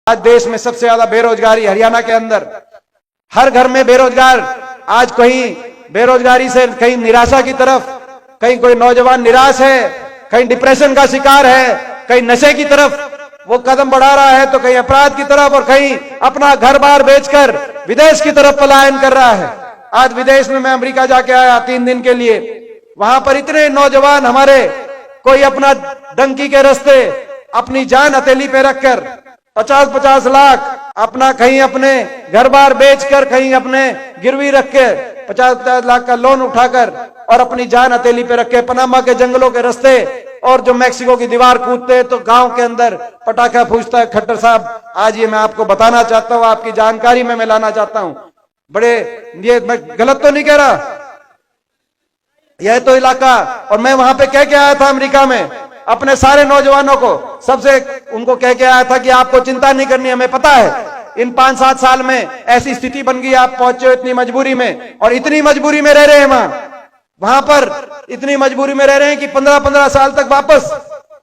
आज देश में सबसे ज्यादा बेरोजगारी हरियाणा के अंदर, हर घर में बेरोजगार। आज कहीं बेरोजगारी से कहीं निराशा की तरफ, कहीं कोई नौजवान निराश है, कहीं डिप्रेशन का शिकार है, कहीं नशे की तरफ वो कदम बढ़ा रहा है, तो कहीं अपराध की तरफ, और कहीं अपना घर बार बेचकर विदेश की तरफ पलायन कर रहा है। आज विदेश में मैं अमेरिका जाके आया 3 दिन के लिए। वहां पर इतने नौजवान हमारे, कोई अपना डंकी के रास्ते अपनी जान हथेली पे रखकर 50-50 लाख अपना कहीं अपने घर बार बेचकर, कहीं अपने गिरवी रख के 50-50 लाख का लोन उठाकर और अपनी जान हथेली पे रख के पनामा के जंगलों के रास्ते और जो मैक्सिको की दीवार कूदते तो गांव के अंदर पटाखा फूंकता है। खट्टर साहब, आज ये मैं आपको बताना चाहता हूं, आपकी जानकारी में मैं लाना चाहता हूं। बड़े, ये मैं गलत तो नहीं कह रहा, यह तो इलाका, और मैं वहां पे कह के आया था अमेरिका में अपने सारे नौजवानों को, सबसे उनको कह के आया था कि आपको चिंता नहीं करनी, हमें पता है इन 5-7 साल में ऐसी स्थिति बन गई, आप पहुंचे हो इतनी मजबूरी में, और इतनी मजबूरी में रह रहे हैं वहां पर इतनी मजबूरी में रह रहे हैं कि 15-15 साल तक वापस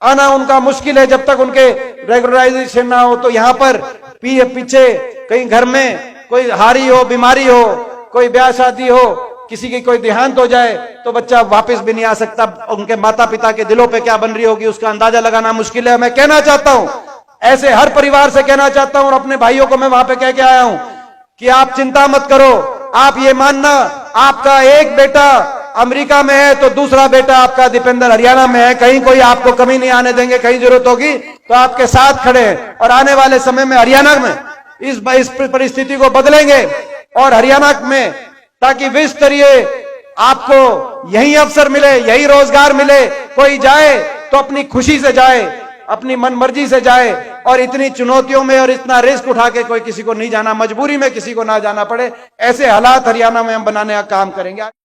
आना उनका मुश्किल है जब तक उनके रेगुलराइजेशन ना हो। तो यहाँ पर पीछे कहीं घर में कोई हारी हो, बीमारी हो, कोई ब्याह शादी हो, किसी की कोई देहांत हो जाए तो बच्चा वापस भी नहीं आ सकता। उनके माता पिता के दिलों पे क्या बन रही होगी उसका अंदाजा लगाना मुश्किल है। मैं कहना चाहता हूं, ऐसे हर परिवार से कहना चाहता हूं, और अपने भाइयों को मैं वहां पे कह के आया हूं कि आप चिंता मत करो। आप ये मानना, आपका एक बेटा अमेरिका में है तो दूसरा बेटा आपका दीपेंद्र हरियाणा में है, कहीं कोई आपको कमी नहीं आने देंगे। कहीं जरूरत होगी तो आपके साथ खड़े हैं, और आने वाले समय में हरियाणा में इस परिस्थिति को बदलेंगे, और हरियाणा में ताकि विश्व स्तरीय आपको यही अवसर मिले, यही रोजगार मिले। कोई जाए तो अपनी खुशी से जाए, अपनी मन मर्जी से जाए, और इतनी चुनौतियों में और इतना रिस्क उठा के कोई किसी को नहीं जाना, मजबूरी में किसी को ना जाना पड़े। ऐसे हालात हरियाणा में हम बनाने का काम करेंगे।